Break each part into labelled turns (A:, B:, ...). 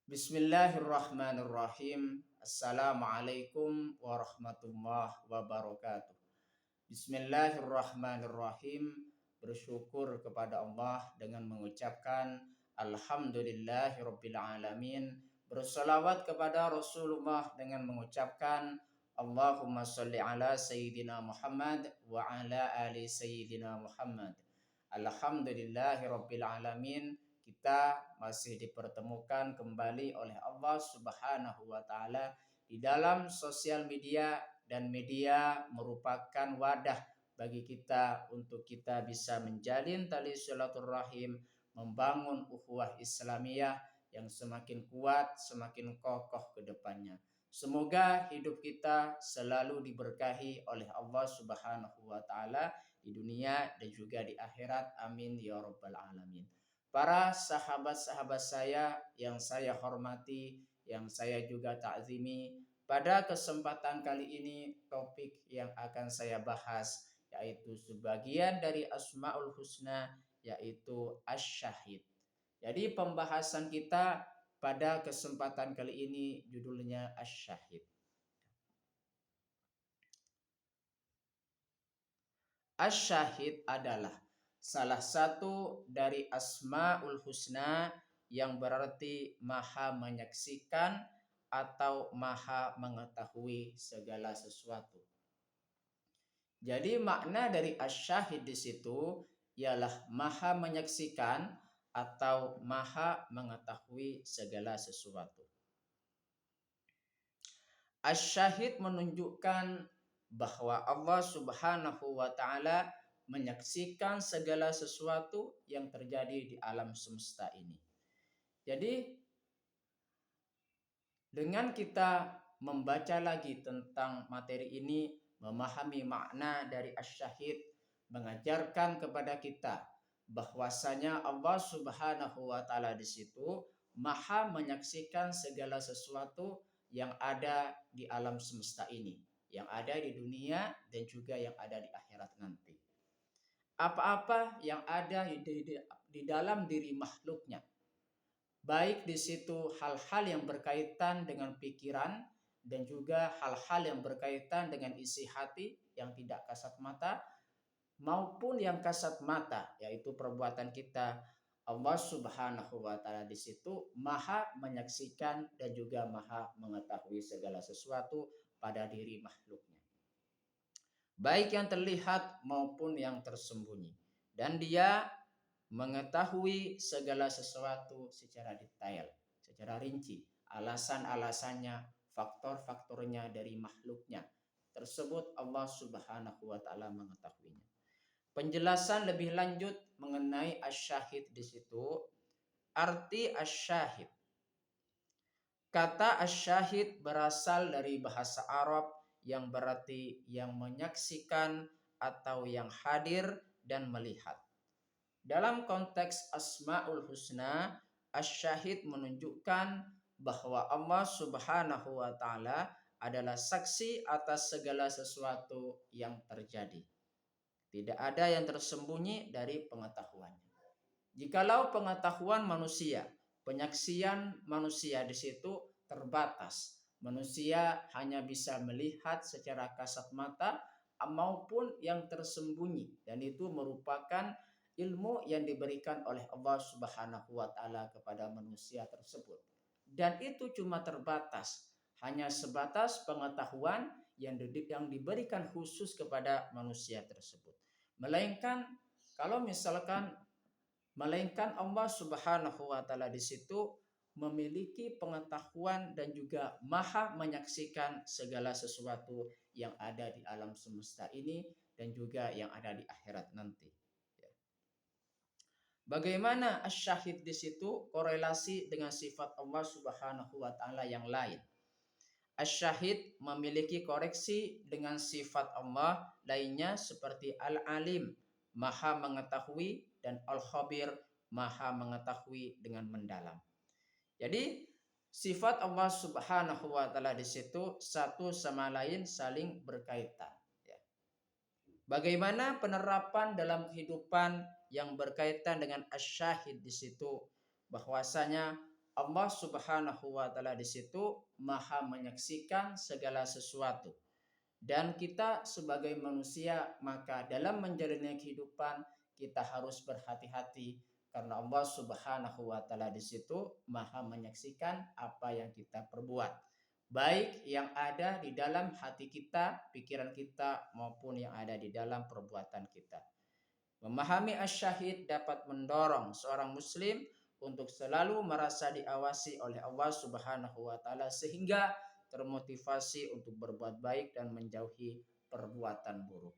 A: Bismillahirrahmanirrahim. Assalamualaikum warahmatullahi wabarakatuh. Bismillahirrahmanirrahim. Bersyukur kepada Allah dengan mengucapkan Alhamdulillahirabbil alamin. Bersolawat kepada Rasulullah dengan mengucapkan Allahumma sholli ala Sayyidina Muhammad wa ala ali Sayyidina Muhammad. Alhamdulillahirabbil alamin. Kita masih dipertemukan kembali oleh Allah Subhanahu wa taala di dalam sosial media, dan media merupakan wadah bagi kita untuk kita bisa menjalin tali silaturahim, membangun ukhuwah Islamiyah yang semakin kuat, semakin kokoh ke depannya. Semoga hidup kita selalu diberkahi oleh Allah Subhanahu wa taala di dunia dan juga di akhirat. Amin ya rabbal alamin. Para sahabat-sahabat saya yang saya hormati, yang saya juga takzimi, pada kesempatan kali ini topik yang akan saya bahas yaitu sebagian dari Asmaul Husna, yaitu Asy-Syahid. Jadi pembahasan kita pada kesempatan kali ini judulnya Asy-Syahid. Asy-Syahid adalah salah satu dari Asmaul Husna yang berarti maha menyaksikan atau maha mengetahui segala sesuatu. Jadi makna dari Asy-Syahid di situ ialah maha menyaksikan atau maha mengetahui segala sesuatu. Asy-Syahid menunjukkan bahwa Allah Subhanahu wa taala menyaksikan segala sesuatu yang terjadi di alam semesta ini. Jadi dengan kita membaca lagi tentang materi ini, memahami makna dari Asy-Syahid, mengajarkan kepada kita bahwasanya Allah Subhanahu wa taala di situ maha menyaksikan segala sesuatu yang ada di alam semesta ini, yang ada di dunia dan juga yang ada di akhirat nanti. Apa-apa yang ada di dalam diri makhluknya, baik di situ hal-hal yang berkaitan dengan pikiran dan juga hal-hal yang berkaitan dengan isi hati yang tidak kasat mata maupun yang kasat mata, yaitu perbuatan kita. Allah Subhanahu wa taala di situ maha menyaksikan dan juga maha mengetahui segala sesuatu pada diri makhluknya, baik yang terlihat maupun yang tersembunyi, dan dia mengetahui segala sesuatu secara detail, secara rinci, alasan-alasannya, faktor-faktornya dari makhluknya tersebut Allah Subhanahu wa taala mengetahuinya. Penjelasan lebih lanjut mengenai Asy-Syahid di situ, arti Asy-Syahid. Kata Asy-Syahid berasal dari bahasa Arab yang berarti yang menyaksikan atau yang hadir dan melihat. Dalam konteks Asmaul Husna, Asy-Syahid menunjukkan bahwa Allah Subhanahu wa taala adalah saksi atas segala sesuatu yang terjadi. Tidak ada yang tersembunyi dari pengetahuannya. Jikalau pengetahuan manusia, penyaksian manusia di situ terbatas. Manusia hanya bisa melihat secara kasat mata maupun yang tersembunyi, dan itu merupakan ilmu yang diberikan oleh Allah Subhanahu wa taala kepada manusia tersebut. Dan itu cuma terbatas, hanya sebatas pengetahuan yang diberikan khusus kepada manusia tersebut. Melainkan Allah Subhanahu wa taala di situ memiliki pengetahuan dan juga maha menyaksikan segala sesuatu yang ada di alam semesta ini dan juga yang ada di akhirat nanti. Bagaimana Asy-Syahid di situ korelasi dengan sifat Allah Subhanahu wa taala yang lain? Asy-Syahid memiliki koreksi dengan sifat Allah lainnya seperti Al-Alim, maha mengetahui, dan Al-Khabir, maha mengetahui dengan mendalam. Jadi sifat Allah Subhanahu wa taala di situ satu sama lain saling berkaitan. Bagaimana penerapan dalam kehidupan yang berkaitan dengan Asy-Syahid di situ, bahwasanya Allah Subhanahu wa taala di situ Maha menyaksikan segala sesuatu. Dan kita sebagai manusia maka dalam menjalani kehidupan kita harus berhati-hati karena Allah Subhanahu wa taala di situ Maha menyaksikan apa yang kita perbuat. Baik yang ada di dalam hati kita, pikiran kita maupun yang ada di dalam perbuatan kita. Memahami asyahid dapat mendorong seorang muslim untuk selalu merasa diawasi oleh Allah Subhanahu wa taala sehingga termotivasi untuk berbuat baik dan menjauhi perbuatan buruk.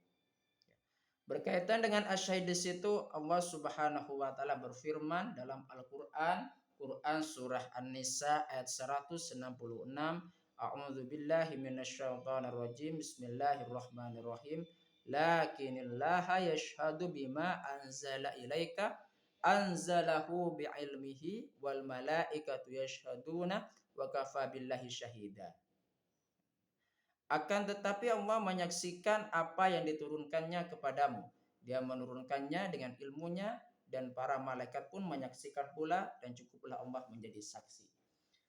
A: Berkaitan dengan asyahid di situ Allah Subhanahu wa taala berfirman dalam Al-Qur'an, Quran surah An-Nisa ayat 166, A'udzu billahi minasyaitonir rajim. Bismillahirrahmanirrahim. Lakinillaha yashhadu bima anzala ilaika anzalahu bi'ilmihi wal malaikatu yashhaduna wa kafa billahi syahida. Akan tetapi Allah menyaksikan apa yang diturunkannya kepadamu. Dia menurunkannya dengan ilmunya dan para malaikat pun menyaksikan pula dan cukuplah Allah menjadi saksi.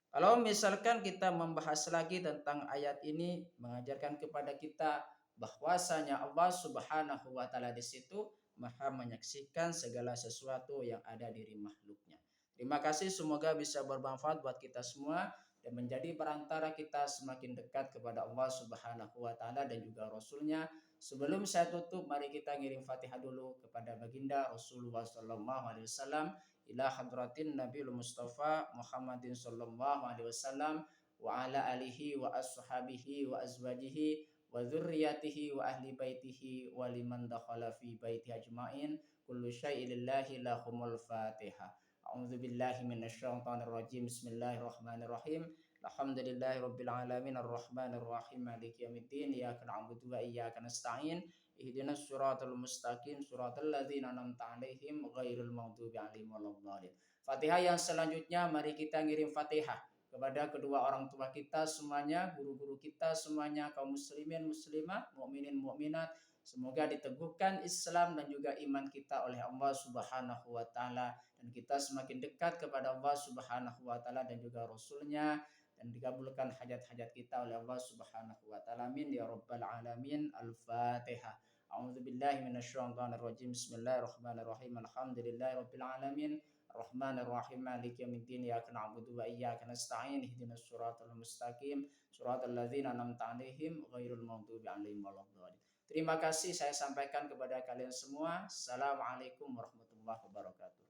A: Kalau misalkan kita membahas lagi tentang ayat ini mengajarkan kepada kita bahwasanya Allah Subhanahu wa taala di situ Maha menyaksikan segala sesuatu yang ada di diri makhluknya. Terima kasih, semoga bisa bermanfaat buat kita semua dan menjadi perantara kita semakin dekat kepada Allah Subhanahu wa taala dan juga Rasulnya. Sebelum saya tutup, mari kita ngirim Fatihah dulu kepada baginda Rasulullah sallallahu alaihi wasallam, ila hadratin Nabiul Mustafa Muhammadin sallallahu alaihi wasallam wa ala alihi wa ashabihi wa azwajihi wa dzurriyyatihi wa ahli baitihi wa liman dakhala fi baiti ajmain. Kullu syai'in lillahi lahumul Fatihah. A'udzu billahi minasyaitonir rajim. Bismillahirrahmanirrahim. Alhamdulillahi rabbil alamin arrahmanir rahim maliki yaumiddin iyyaka na'budu wa iyyaka nasta'in ihdinas siratal mustaqim siratal ladzina an'amta 'alaihim ghairil maghdubi 'alaihim waladdallin. Fatihah yang selanjutnya mari kita ngirim Fatihah kepada kedua orang tua kita semuanya, guru-guru kita semuanya, kaum muslimin muslimat, mukminin mukminat. Semoga diteguhkan Islam dan juga iman kita oleh Allah Subhanahu wa taala dan kita semakin dekat kepada Allah Subhanahu wa taala dan juga Rasulnya dan dikabulkan hajat-hajat kita oleh Allah Subhanahu wa taala. Amin ya rabbal alamin. Al-Fatihah. A'udzu billahi minasyaitonir rajim. Bismillahirrahmanirrahim. Alhamdulillahi rabbil alamin. Ar-Rahmanir Rahim. Maliki yaumiddin. Iyyaka na'budu wa iyyaka nasta'in. Ihdinas siratal mustaqim. Siratal ladzina an'amta 'alaihim ghairil maghdubi 'alaihim waladdallin. Terima kasih saya sampaikan kepada kalian semua. Assalamualaikum warahmatullahi wabarakatuh.